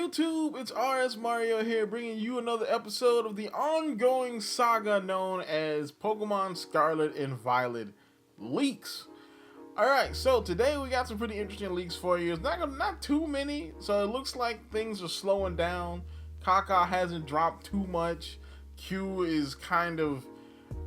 YouTube? It's RSMario here, bringing you another episode of the ongoing saga known as Pokemon Scarlet and Violet leaks. Alright, so today we got some pretty interesting leaks for you. It's not too many, so it looks like things are slowing down. Kaka hasn't dropped too much. Q is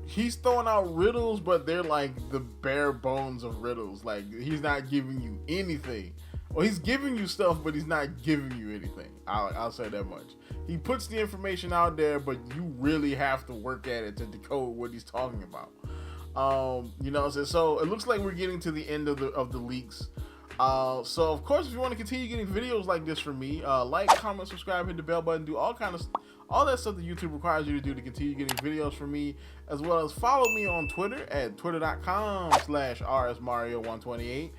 he's throwing out riddles, but they're like the bare bones of riddles. Like, he's not giving you anything. Well, he's giving you stuff, but he's not giving you anything. I'll say that much. He puts the information out there, but you really have to work at it to decode what he's talking about. So it looks like we're getting to the end of the leaks. So of course, if you want to continue getting videos like this from me, like, comment, subscribe, hit the bell button, do all that stuff that YouTube requires you to do to continue getting videos from me, as well as follow me on Twitter at twitter.com/rsmario128.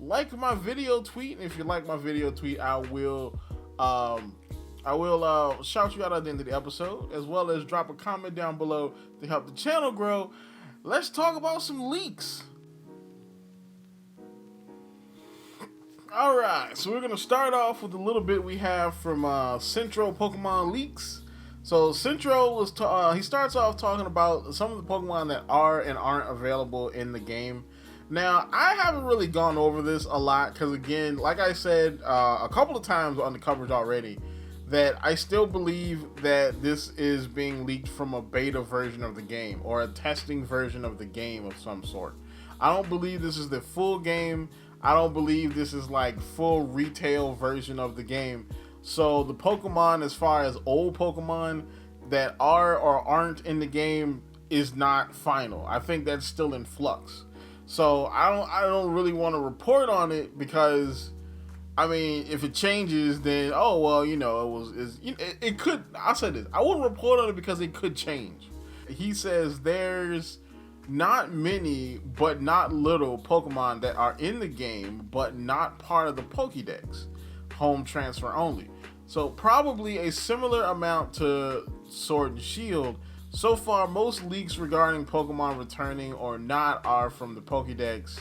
Like my video tweet, and if you like my video tweet, I will shout you out at the end of the episode, as well as drop a comment down below to help the channel grow. Let's talk about some leaks. Alright, so we're going to start off with a little bit we have from Centro Pokemon Leaks. So Centro he starts off talking about some of the Pokemon that are and aren't available in the game. Now, I haven't really gone over this a lot because, again, like I said a couple of times on the coverage already, that I still believe that this is being leaked from a beta version of the game or a testing version of the game of some sort. I don't believe this is the full game. I don't believe this is like full retail version of the game. So the Pokemon, as far as old Pokemon that are or aren't in the game, is not final. I think that's still in flux. So I don't really want to report on it because, I mean, if it changes, then it could. I'll say this: I wouldn't report on it because it could change. He says there's not many, but not little Pokemon that are in the game, but not part of the Pokédex, home transfer only. So probably a similar amount to Sword and Shield. So far, most leaks regarding Pokemon returning or not are from the Pokédex.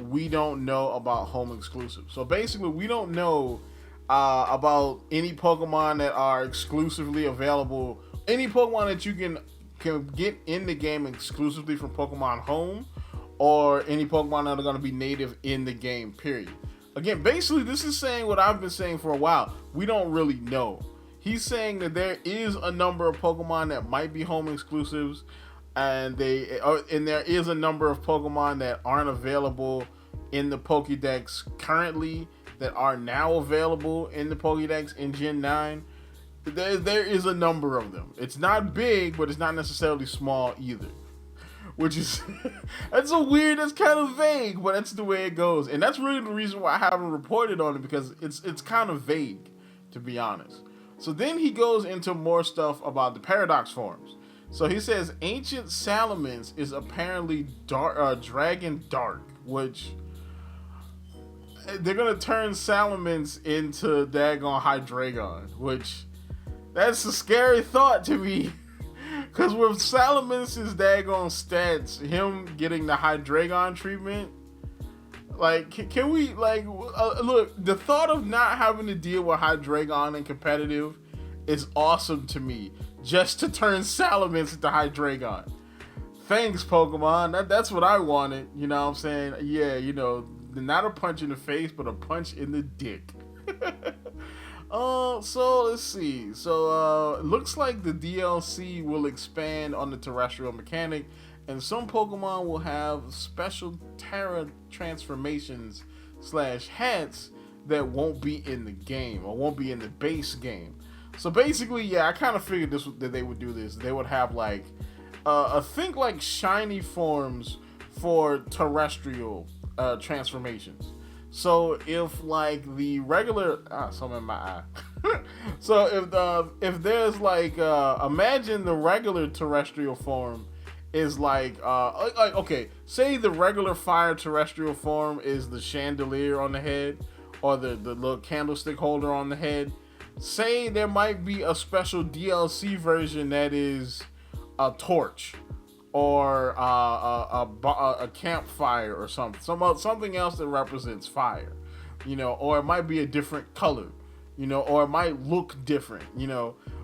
We don't know about home exclusive. So basically, we don't know about any Pokemon that are exclusively available. Any Pokemon that you can get in the game exclusively from Pokemon Home, or any Pokemon that are going to be native in the game, period. Again, basically, this is saying what I've been saying for a while. We don't really know. He's saying that there is a number of Pokemon that might be home exclusives, and there is a number of Pokemon that aren't available in the Pokédex currently that are now available in the Pokédex in Gen 9. There is a number of them. It's not big, but it's not necessarily small either. Which is, that's kind of vague, but that's the way it goes. And that's really the reason why I haven't reported on it, because it's kind of vague, to be honest. So then he goes into more stuff about the paradox forms. So he says ancient Salamence is apparently Dragon Dark, which they're gonna turn Salamence into daggone Hydreigon, which that's a scary thought to me. Because with Salamence's daggone stats, him getting the Hydreigon treatment, like, can we, like, look, the thought of not having to deal with Hydreigon in competitive is awesome to me, just to turn Salamence into Hydreigon. Thanks, Pokemon. That's what I wanted, you know what I'm saying? Yeah, not a punch in the face, but a punch in the dick. So let's see. So it looks like the DLC will expand on the terrestrial mechanic, and some Pokemon will have special Tera Transformations / hats that won't be in the game or won't be in the base game. So basically, yeah, I kind of figured that they would do this. They would have like think like shiny forms for terrestrial transformations. So if like the regular something in my eye. So if there's like imagine the regular terrestrial form is like okay, say the regular fire terrestrial form is the chandelier on the head, or the little candlestick holder on the head. Say there might be a special DLC version that is a torch, or a campfire, or something else that represents fire, or it might be a different color, or it might look different,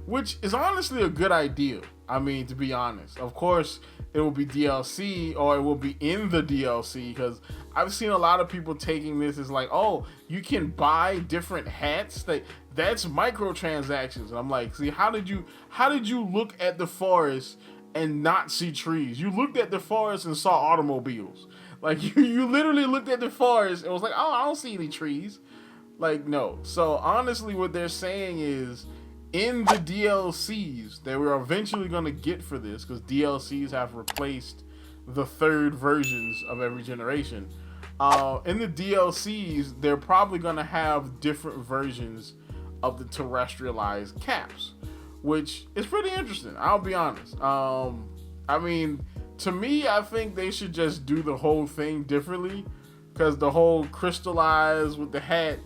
which is honestly a good idea. I mean, to be honest, of course, it will be DLC or it will be in the DLC, because I've seen a lot of people taking this as like, oh, you can buy different hats. That's microtransactions. And I'm like, see, how did you look at the forest and not see trees? You looked at the forest and saw automobiles. Like, you literally looked at the forest and was like, oh, I don't see any trees. Like, no. So honestly, what they're saying is, in the DLCs that we're eventually going to get for this, because DLCs have replaced the third versions of every generation, in the DLCs, they're probably going to have different versions of the terrestrialized caps, which is pretty interesting, I'll be honest. I mean, to me, I think they should just do the whole thing differently, because the whole crystallized with the hat,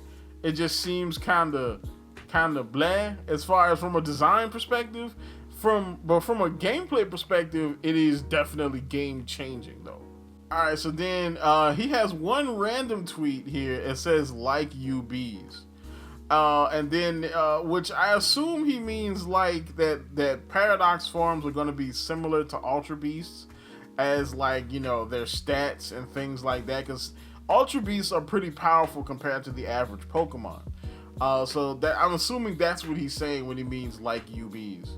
it just seems kind of bleh as far as from a design perspective. But from a gameplay perspective, it is definitely game changing though. Alright, so then he has one random tweet here. It says, like UBs. And then which I assume he means like that paradox forms are going to be similar to Ultra Beasts, as like, their stats and things like that, because Ultra Beasts are pretty powerful compared to the average Pokemon. So that, I'm assuming that's what he's saying when he means like UBs.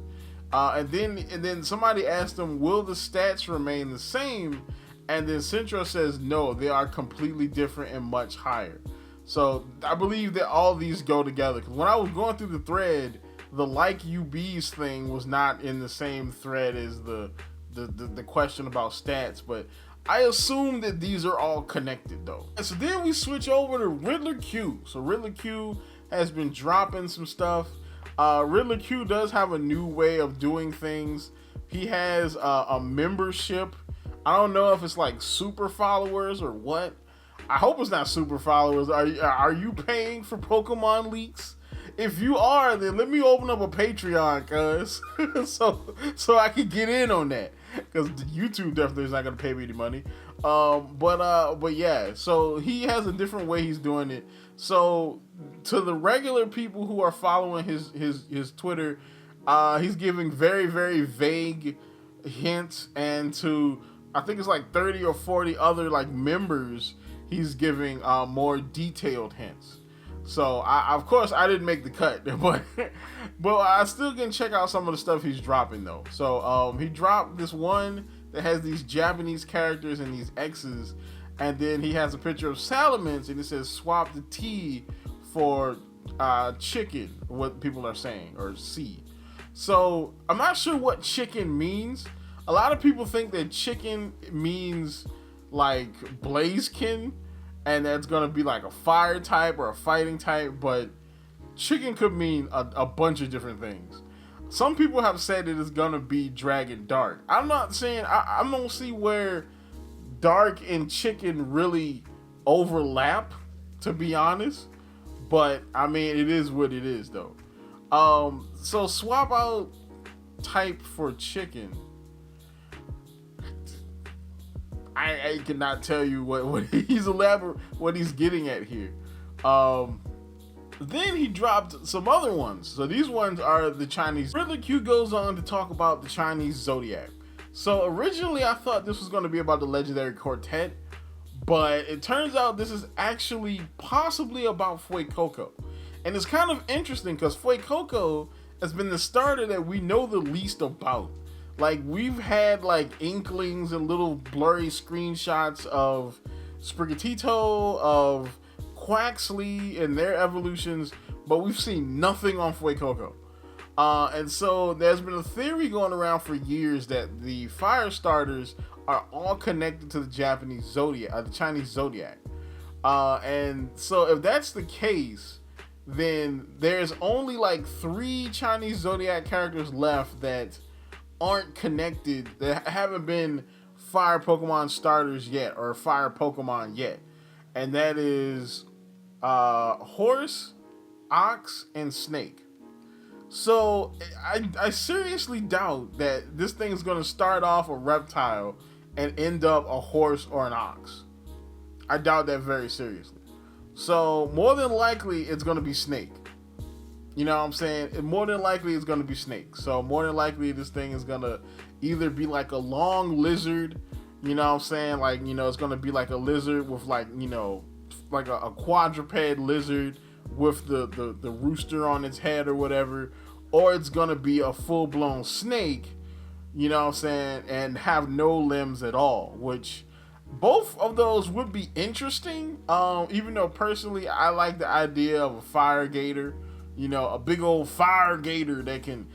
And then somebody asked him, will the stats remain the same? And then Centro says, no, they are completely different and much higher. So I believe that all these go together, because when I was going through the thread, the like UBs thing was not in the same thread as the question about stats, but I assume that these are all connected though. And so then we switch over to Riddler Khu. So Riddler Khu has been dropping some stuff. Riddler Khu does have a new way of doing things. He has a membership. I don't know if it's like super followers or what. I hope it's not super followers. Are you paying for Pokemon leaks? If you are, then let me open up a Patreon, cuz so I can get in on that, because YouTube definitely is not gonna pay me any money. But yeah, so he has a different way he's doing it. So to the regular people who are following his Twitter, he's giving very, very vague hints, and to, I think it's like 30 or 40 other like members, he's giving more detailed hints. So of course I didn't make the cut, but I still can check out some of the stuff he's dropping though. So he dropped this one that has these Japanese characters and these X's, and then he has a picture of Salamence and it says swap the T for chicken, what people are saying, or C. So I'm not sure what chicken means. A lot of people think that chicken means like Blaziken, and that's gonna be like a fire type or a fighting type, but chicken could mean a bunch of different things. Some people have said it is gonna be Dragon Dark. I'm not saying, I don't see where Dark and chicken really overlap, to be honest, but I mean, it is what it is though. So swap out type for chicken. I cannot tell you what he's getting at here. Then he dropped some other ones. So these ones are the Chinese. Riddler Khu goes on to talk about the Chinese Zodiac. So originally I thought this was going to be about the legendary quartet, but it turns out this is actually possibly about Fuecoco. And it's kind of interesting because Fuecoco has been the starter that we know the least about. Like, we've had like inklings and little blurry screenshots of Sprigatito, of Quaxley and their evolutions, but we've seen nothing on Fuecoco. And so there's been a theory going around for years that the fire starters are all connected to the Japanese Zodiac, the Chinese Zodiac. And so if that's the case, then there's only like 3 Chinese Zodiac characters left that aren't connected, that haven't been fire Pokemon starters yet, or fire Pokemon yet. And that is Horse, Ox, and Snake. So I seriously doubt that this thing's going to start off a reptile and end up a horse or an ox. I doubt that very seriously. So more than likely it's going to be Snake. You know what I'm saying? More than likely, it's going to be snake. So more than likely, this thing is going to either be like a long lizard. You know what I'm saying? Like, you know, it's going to be like a lizard with like, you know, like a quadruped lizard with the rooster on its head or whatever. Or it's going to be a full-blown snake, you know what I'm saying, and have no limbs at all, which both of those would be interesting. Even though personally I like the idea of a fire gator, you know, a big old fire gator that can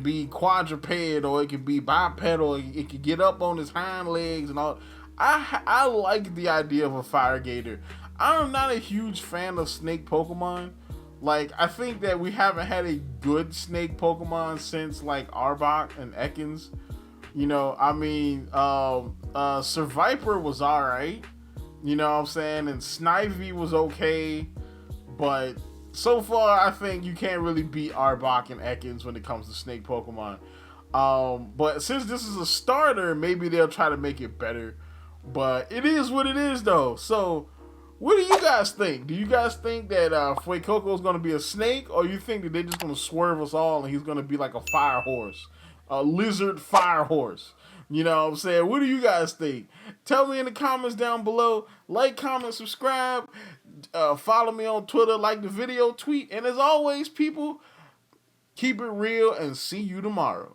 be quadruped or it can be bipedal. It can get up on its hind legs and all. I like the idea of a fire gator. I'm not a huge fan of snake Pokemon. Like, I think that we haven't had a good snake Pokemon since like Arbok and Ekans. You know, I mean, Survivor was alright. You know what I'm saying? And Snivy was okay. But so far, I think you can't really beat Arbok and Ekans when it comes to snake Pokemon. But since this is a starter, maybe they'll try to make it better. But it is what it is, though. So, what do you guys think? Do you guys think that Fuecoco is going to be a snake? Or you think that they're just going to swerve us all and he's going to be like a fire horse? A lizard fire horse. You know what I'm saying? What do you guys think? Tell me in the comments down below. Like, comment, subscribe. Follow me on Twitter. Like the video, tweet. And as always, people, keep it real and see you tomorrow.